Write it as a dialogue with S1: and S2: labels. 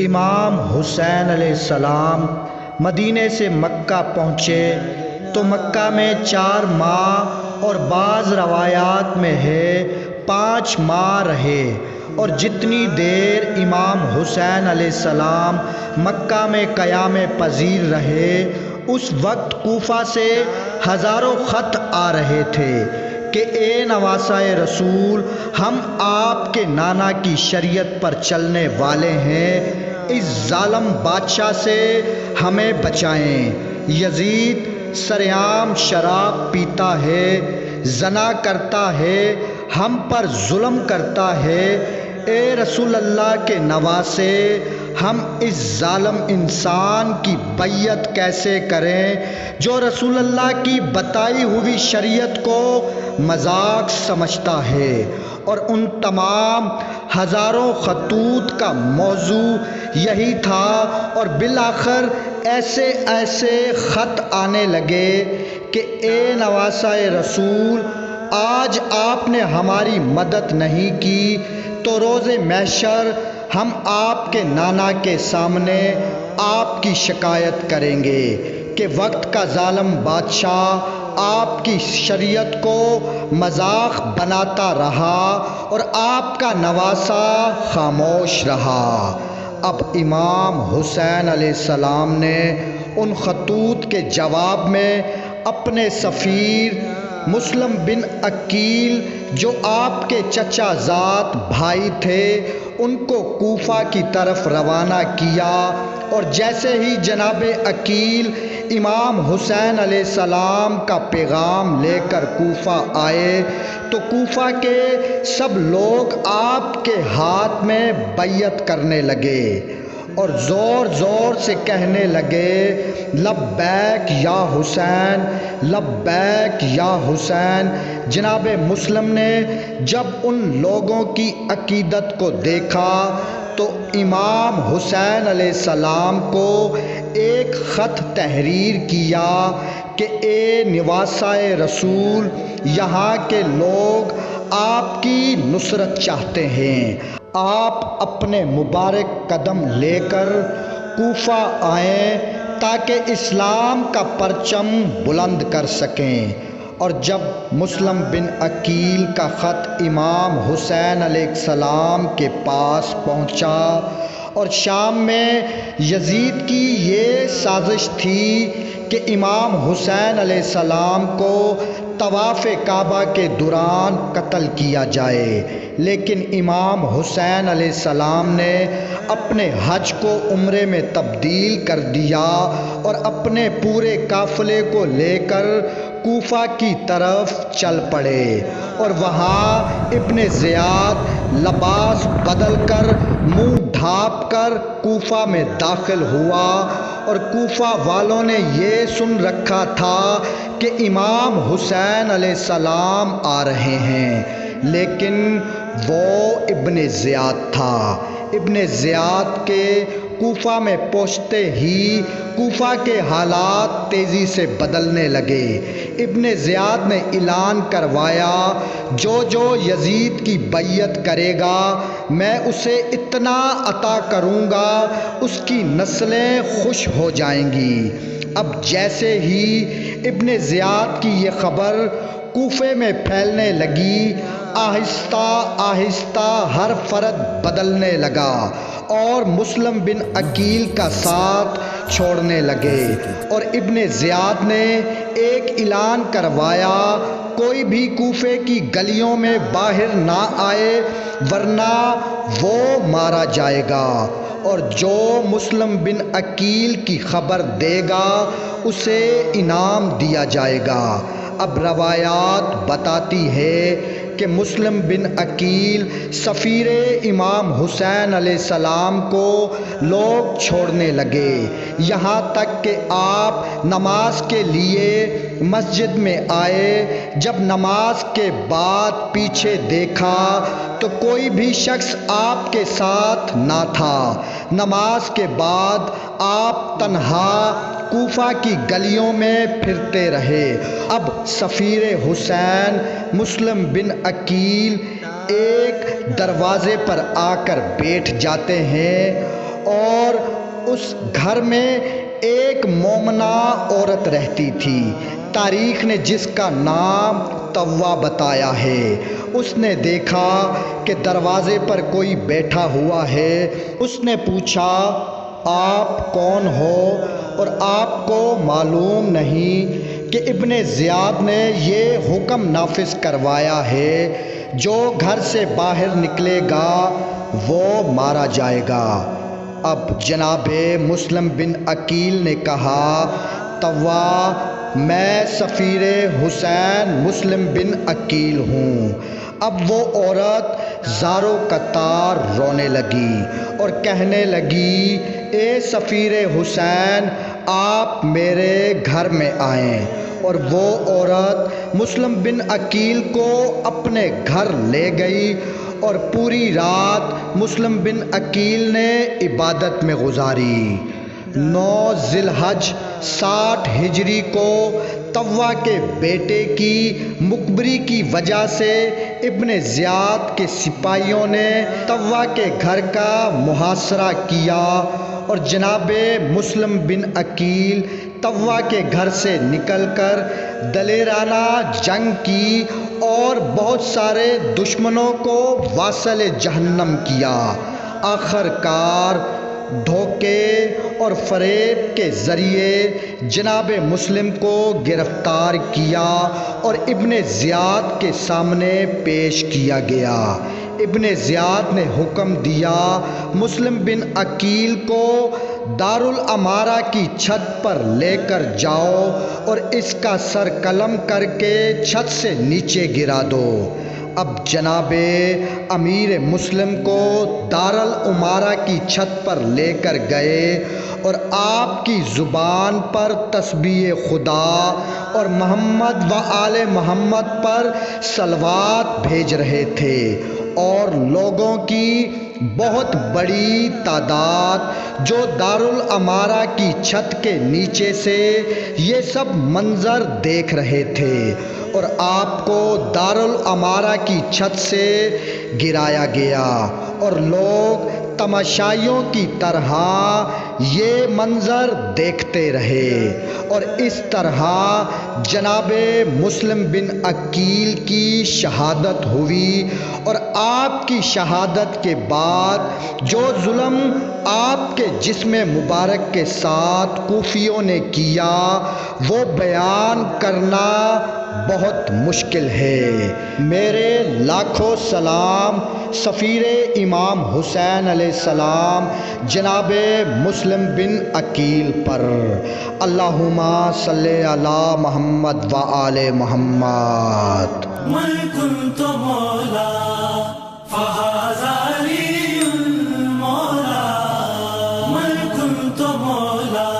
S1: امام حسین علیہ السلام مدینے سے مکہ پہنچے تو مکہ میں 4 ماہ اور بعض روایات میں ہے 5 ماہ رہے، اور جتنی دیر امام حسین علیہ السلام مکہ میں قیام پذیر رہے اس وقت کوفہ سے ہزاروں خط آ رہے تھے کہ اے نواسۂ رسول، ہم آپ کے نانا کی شریعت پر چلنے والے ہیں، اس ظالم بادشاہ سے ہمیں بچائیں۔ یزید سرعام شراب پیتا ہے، زنا کرتا ہے، ہم پر ظلم کرتا ہے، اے رسول اللہ کے نواسے، ہم اس ظالم انسان کی بیعت کیسے کریں جو رسول اللہ کی بتائی ہوئی شریعت کو مذاق سمجھتا ہے؟ اور ان تمام ہزاروں خطوط کا موضوع یہی تھا، اور بالآخر ایسے ایسے خط آنے لگے کہ اے نواسۂ رسول، آج آپ نے ہماری مدد نہیں کی تو روز محشر ہم آپ کے نانا کے سامنے آپ کی شکایت کریں گے کہ وقت کا ظالم بادشاہ آپ کی شریعت کو مذاق بناتا رہا اور آپ کا نواسا خاموش رہا۔ اب امام حسین علیہ السلام نے ان خطوط کے جواب میں اپنے سفیر مسلم بن عقیل، جو آپ کے چچا زاد بھائی تھے، ان کو کوفہ کی طرف روانہ کیا، اور جیسے ہی جناب عقیل امام حسین علیہ السلام کا پیغام لے کر کوفہ آئے تو کوفہ کے سب لوگ آپ کے ہاتھ میں بیعت کرنے لگے اور زور زور سے کہنے لگے، لبیک یا حسین، لبیک یا حسین۔ جناب مسلم نے جب ان لوگوں کی عقیدت کو دیکھا تو امام حسین علیہ السلام کو ایک خط تحریر کیا کہ اے نواسۂ رسول، یہاں کے لوگ آپ کی نصرت چاہتے ہیں، آپ اپنے مبارک قدم لے کر کوفہ آئیں تاکہ اسلام کا پرچم بلند کر سکیں۔ اور جب مسلم بن عقیل کا خط امام حسین علیہ السلام کے پاس پہنچا، اور شام میں یزید کی یہ سازش تھی کہ امام حسین علیہ السلام کو طواف کعبہ کے دوران قتل کیا جائے، لیکن امام حسین علیہ السلام نے اپنے حج کو عمرے میں تبدیل کر دیا اور اپنے پورے قافلے کو لے کر کوفہ کی طرف چل پڑے، اور وہاں ابن زیاد لباس بدل کر منہ ڈھانپ کر کوفہ میں داخل ہوا، اور کوفہ والوں نے یہ سن رکھا تھا کہ امام حسین علیہ السلام آ رہے ہیں، لیکن وہ ابن زیاد تھا۔ ابن زیاد کے کوفہ میں پہنچتے ہی کوفہ کے حالات تیزی سے بدلنے لگے۔ ابن زیاد نے اعلان کروایا، جو جو یزید کی بیعت کرے گا میں اسے اتنا عطا کروں گا، اس کی نسلیں خوش ہو جائیں گی۔ اب جیسے ہی ابن زیاد کی یہ خبر کوفے میں پھیلنے لگی، آہستہ آہستہ ہر فرد بدلنے لگا اور مسلم بن عقیل کا ساتھ چھوڑنے لگے، اور ابن زیاد نے ایک اعلان کروایا، کوئی بھی کوفے کی گلیوں میں باہر نہ آئے ورنہ وہ مارا جائے گا، اور جو مسلم بن عقیل کی خبر دے گا اسے انعام دیا جائے گا۔ اب روایات بتاتی ہے کہ مسلم بن عقیل سفیر امام حسین علیہ السلام کو لوگ چھوڑنے لگے، یہاں تک کہ آپ نماز کے لیے مسجد میں آئے۔ جب نماز کے بعد پیچھے دیکھا تو کوئی بھی شخص آپ کے ساتھ نہ تھا۔ نماز کے بعد آپ تنہا کوفہ کی گلیوں میں پھرتے رہے۔ اب سفیر حسین مسلم بن عقیل ایک دروازے پر آ کر بیٹھ جاتے ہیں اور اس گھر میں ایک مومنہ عورت رہتی تھی، تاریخ نے جس کا نام طوّا بتایا ہے۔ اس نے دیکھا کہ دروازے پر کوئی بیٹھا ہوا ہے۔ اس نے پوچھا، آپ کون ہو اور آپ کو معلوم نہیں کہ ابن زیاد نے یہ حکم نافذ کروایا ہے جو گھر سے باہر نکلے گا وہ مارا جائے گا؟ اب جناب مسلم بن عقیل نے کہا، طوّا، میں سفیر حسین مسلم بن عقیل ہوں۔ اب وہ عورت زارو قطار رونے لگی اور کہنے لگی، اے سفیر حسین، آپ میرے گھر میں آئیں۔ اور وہ عورت مسلم بن عقیل کو اپنے گھر لے گئی اور پوری رات مسلم بن عقیل نے عبادت میں گزاری۔ 9 ذی الحج 60 ہجری کو طوّا کے بیٹے کی مقبری کی وجہ سے ابن زیاد کے سپاہیوں نے طوّا کے گھر کا محاصرہ کیا اور جناب مسلم بن عقیل طوّا کے گھر سے نکل کر دلیرانہ جنگ کی اور بہت سارے دشمنوں کو واصل جہنم کیا۔ آخر کار دھوکے اور فریب کے ذریعے جناب مسلم کو گرفتار کیا اور ابن زیاد کے سامنے پیش کیا گیا۔ ابن زیاد نے حکم دیا، مسلم بن عقیل کو دارالامارہ کی چھت پر لے کر جاؤ اور اس کا سر قلم کر کے چھت سے نیچے گرا دو۔ اب جناب امیر مسلم کو دارالامارہ کی چھت پر لے کر گئے اور آپ کی زبان پر تسبیح خدا اور محمد و آل محمد پر صلوات بھیج رہے تھے، اور لوگوں کی بہت بڑی تعداد جو دارالامارہ کی چھت کے نیچے سے یہ سب منظر دیکھ رہے تھے، اور آپ کو دارالامارہ کی چھت سے گرایا گیا اور لوگ تماشائیوں کی طرح یہ منظر دیکھتے رہے۔ اور اس طرح جناب مسلم بن عقیل کی شہادت ہوئی، اور آپ کی شہادت کے بعد جو ظلم آپ کے جسم مبارک کے ساتھ کوفیوں نے کیا وہ بیان کرنا بہت مشکل ہے۔ میرے لاکھوں سلام سفیر امام حسین علیہ السلام جناب مسلم بن عقیل پر۔ اللہم صلی علی محمد و آل محمد۔
S2: من كنت مولا فهذا لي المولى، من كنت مولا